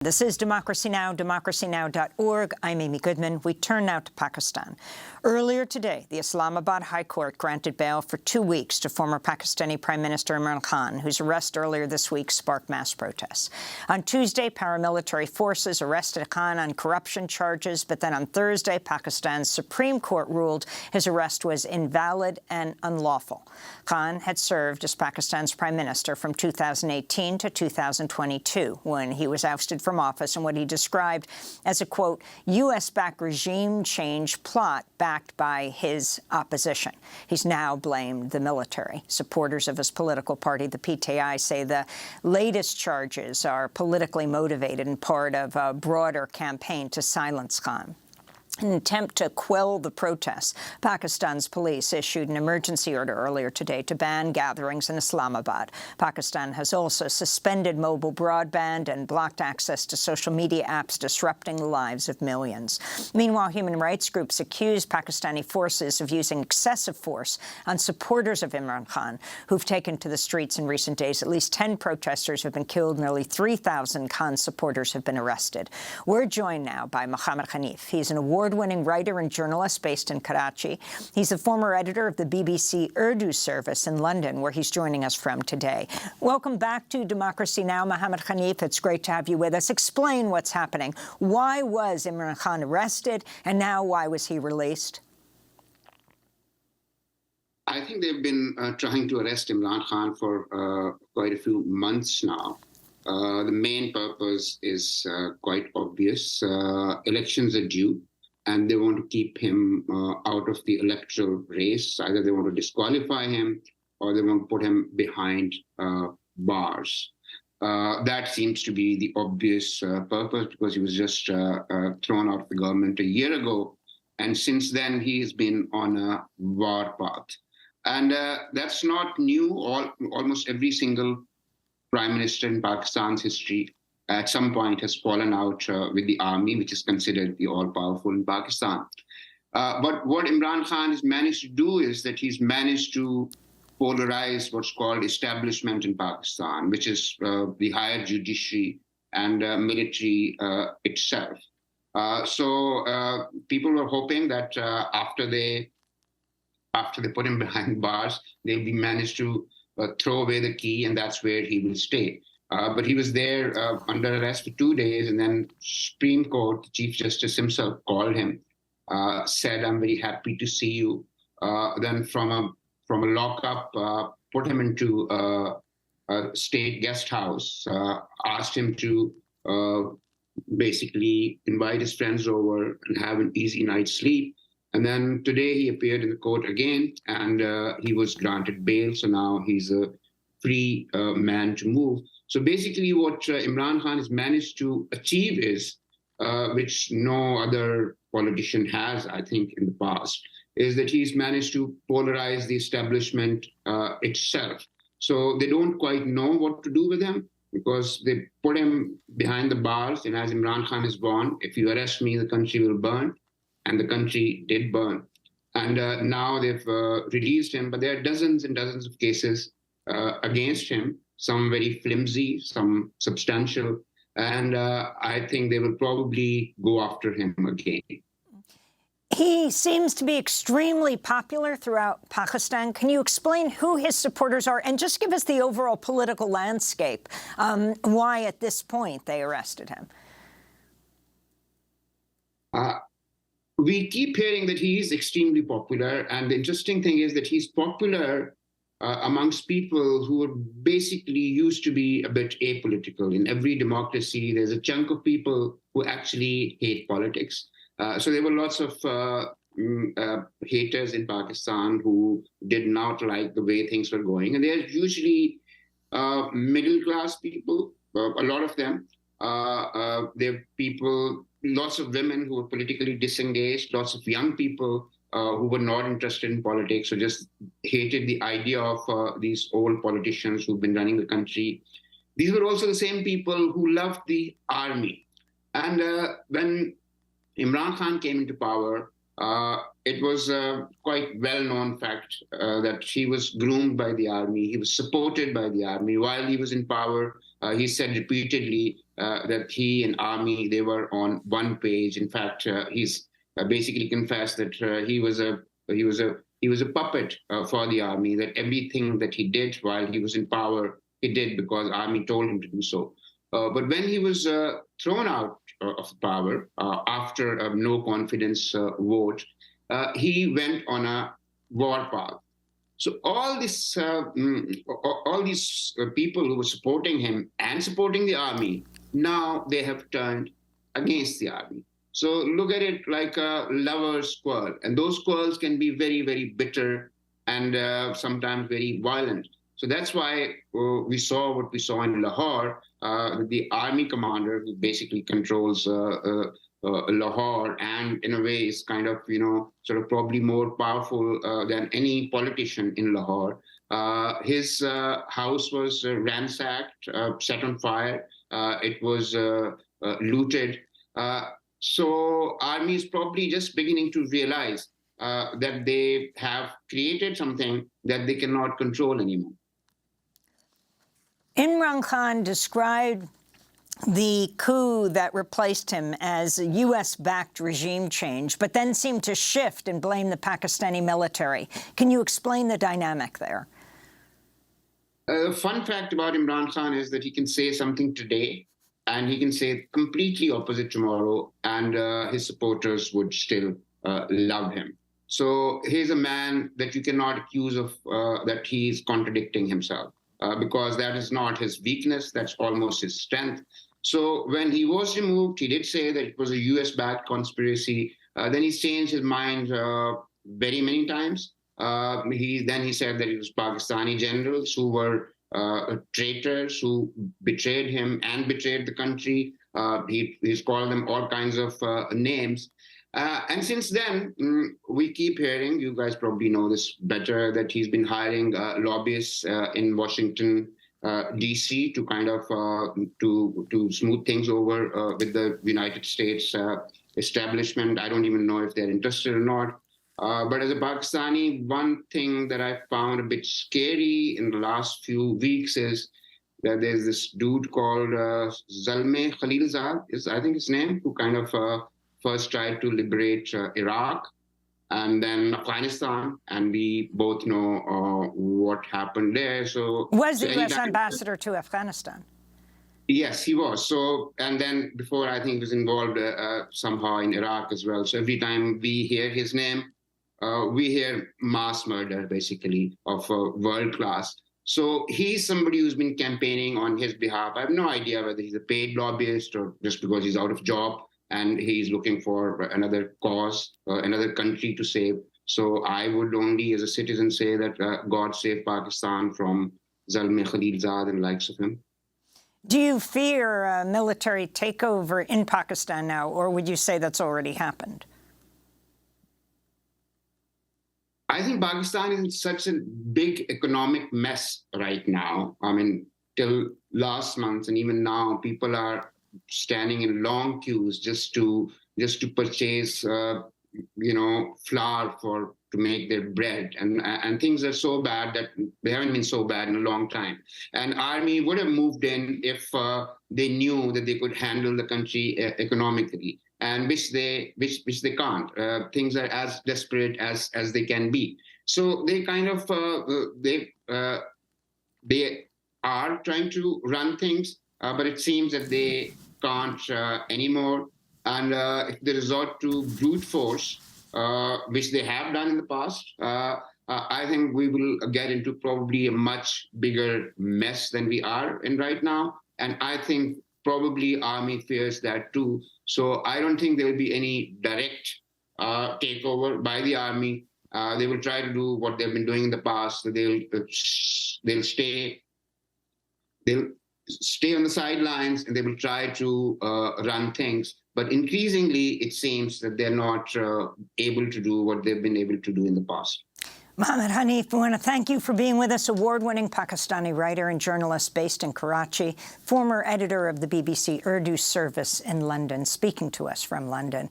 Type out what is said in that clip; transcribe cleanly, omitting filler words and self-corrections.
This is Democracy Now!, democracynow.org. I'm Amy Goodman. We turn now to Pakistan. Earlier today, the Islamabad High Court granted bail for 2 weeks to former Pakistani Prime Minister Imran Khan, whose arrest earlier this week sparked mass protests. On Tuesday, paramilitary forces arrested Khan on corruption charges, but then on Thursday, Pakistan's Supreme Court ruled his arrest was invalid and unlawful. Khan had served as Pakistan's Prime Minister from 2018 to 2022, when he was ousted from office in what he described as a, quote, U.S.-backed regime change plot backed by his opposition. He's now blamed the military. Supporters of his political party, the PTI, say the latest charges are politically motivated and part of a broader campaign to silence Khan. In an attempt to quell the protests, Pakistan's police issued an emergency order earlier today to ban gatherings in Islamabad. Pakistan has also suspended mobile broadband and blocked access to social media apps, disrupting the lives of millions. Meanwhile, human rights groups accuse Pakistani forces of using excessive force on supporters of Imran Khan, who've taken to the streets in recent days. At least 10 protesters have been killed. Nearly 3,000 Khan supporters have been arrested. We're joined now by Mohammed Hanif. He's an award-winning writer and journalist based in Karachi. He's the former editor of the BBC Urdu service in London, where he's joining us from today. Welcome back to Democracy Now!, Mohammed Hanif. It's great to have you with us. Explain what's happening. Why was Imran Khan arrested, and now why was he released? I think they've been trying to arrest Imran Khan for quite a few months now. The main purpose is quite obvious. Elections are due, and they want to keep him out of the electoral race. Either they want to disqualify him or they want to put him behind bars. That seems to be the obvious purpose, because he was just thrown out of the government a year ago. And since then, he has been on a war path. And that's not new. Almost every single prime minister in Pakistan's history at some point has fallen out with the army, which is considered the all-powerful in Pakistan. But what Imran Khan has managed to do is that he's managed to polarize what's called establishment in Pakistan, which is the higher judiciary and military itself. So people were hoping that after they put him behind bars, they'll be managed to throw away the key, and that's where he will stay. But he was there under arrest for 2 days, and then Supreme Court, the Chief Justice himself, called him, said, "I'm very happy to see you." Then from a lockup, put him into a state guest house, asked him to basically invite his friends over and have an easy night's sleep. And then today he appeared in the court again, and he was granted bail. So now he's a free man to move. So basically what Imran Khan has managed to achieve is, which no other politician has, I think, in the past, is that he's managed to polarize the establishment itself. So they don't quite know what to do with him, because they put him behind the bars. And as Imran Khan has warned, if you arrest me, the country will burn. And the country did burn. And now they've released him, but there are dozens and dozens of cases against him, some very flimsy, some substantial, and I think they will probably go after him again. He seems to be extremely popular throughout Pakistan. Can you explain who his supporters are, and just give us the overall political landscape, why at this point they arrested him? We keep hearing that he is extremely popular, and the interesting thing is that he's popular amongst people who are basically used to be a bit apolitical. In every democracy, there's a chunk of people who actually hate politics. So there were lots of haters in Pakistan who did not like the way things were going. And they're usually middle-class people, a lot of them. They're people, lots of women who were politically disengaged, lots of young people who were not interested in politics, or just hated the idea of these old politicians who've been running the country. These were also the same people who loved the army. And when Imran Khan came into power, it was a quite well-known fact that he was groomed by the army. He was supported by the army. While he was in power, he said repeatedly that he and army, they were on one page. In fact, he's basically confessed that he was a puppet for the army. That everything that he did while he was in power, he did because army told him to do so. But when he was thrown out of power after a no confidence vote, he went on a war path. So all these people who were supporting him and supporting the army, now they have turned against the army. So look at it like a lover's quarrel, and those quarrels can be very, very bitter and sometimes very violent. So that's why we saw what we saw in Lahore. The army commander, who basically controls Lahore, and in a way is kind of, sort of probably more powerful than any politician in Lahore. His house was ransacked, set on fire. It was looted. So army is probably just beginning to realize that they have created something that they cannot control anymore. Imran Khan described the coup that replaced him as a U.S.-backed regime change, but then seemed to shift and blame the Pakistani military. Can you explain the dynamic there? The fun fact about Imran Khan is that he can say something today, and he can say completely opposite tomorrow, and his supporters would still love him. So he's a man that you cannot accuse of that he's contradicting himself, because that is not his weakness, that's almost his strength. So when he was removed, he did say that it was a US-backed conspiracy. Then he's changed his mind very many times. Then he said that it was Pakistani generals who were traitors, who betrayed him and betrayed the country. He's called them all kinds of names. And since then, we keep hearing, you guys probably know this better, that he's been hiring lobbyists in Washington, D.C. to kind of to smooth things over with the United States establishment. I don't even know if they're interested or not. But as a Pakistani, one thing that I found a bit scary in the last few weeks is that there's this dude called Zalmay Khalilzad, is I think his name, who kind of first tried to liberate Iraq and then Afghanistan, and we both know what happened there. So was the U.S. ambassador to Afghanistan? Yes, he was. So, and then before, I think he was involved somehow in Iraq as well. So every time we hear his name, we hear mass murder, basically, of world class. So he's somebody who's been campaigning on his behalf. I have no idea whether he's a paid lobbyist or just because he's out of job and he's looking for another cause, another country to save. So I would only, as a citizen, say that God save Pakistan from Zalmay Khalilzad and likes of him. Do you fear a military takeover in Pakistan now, or would you say that's already happened? I think Pakistan is in such a big economic mess right now. I mean, till last month and even now, people are standing in long queues just to purchase, flour to make their bread, and things are so bad that they haven't been so bad in a long time. And army would have moved in if they knew that they could handle the country economically, and which they can't. Things are as desperate as they can be. So they kind of they are trying to run things, but it seems that they can't anymore. And if they resort to brute force, which they have done in the past, I think we will get into probably a much bigger mess than we are in right now. And I think probably army fears that too. So I don't think there will be any direct takeover by the army. They will try to do what they've been doing in the past. They'll stay on the sidelines, and they will try to run things. But increasingly, it seems that they're not able to do what they've been able to do in the past. Mohammed Hanif, we want to thank you for being with us, award-winning Pakistani writer and journalist based in Karachi, former editor of the BBC Urdu service in London, speaking to us from London.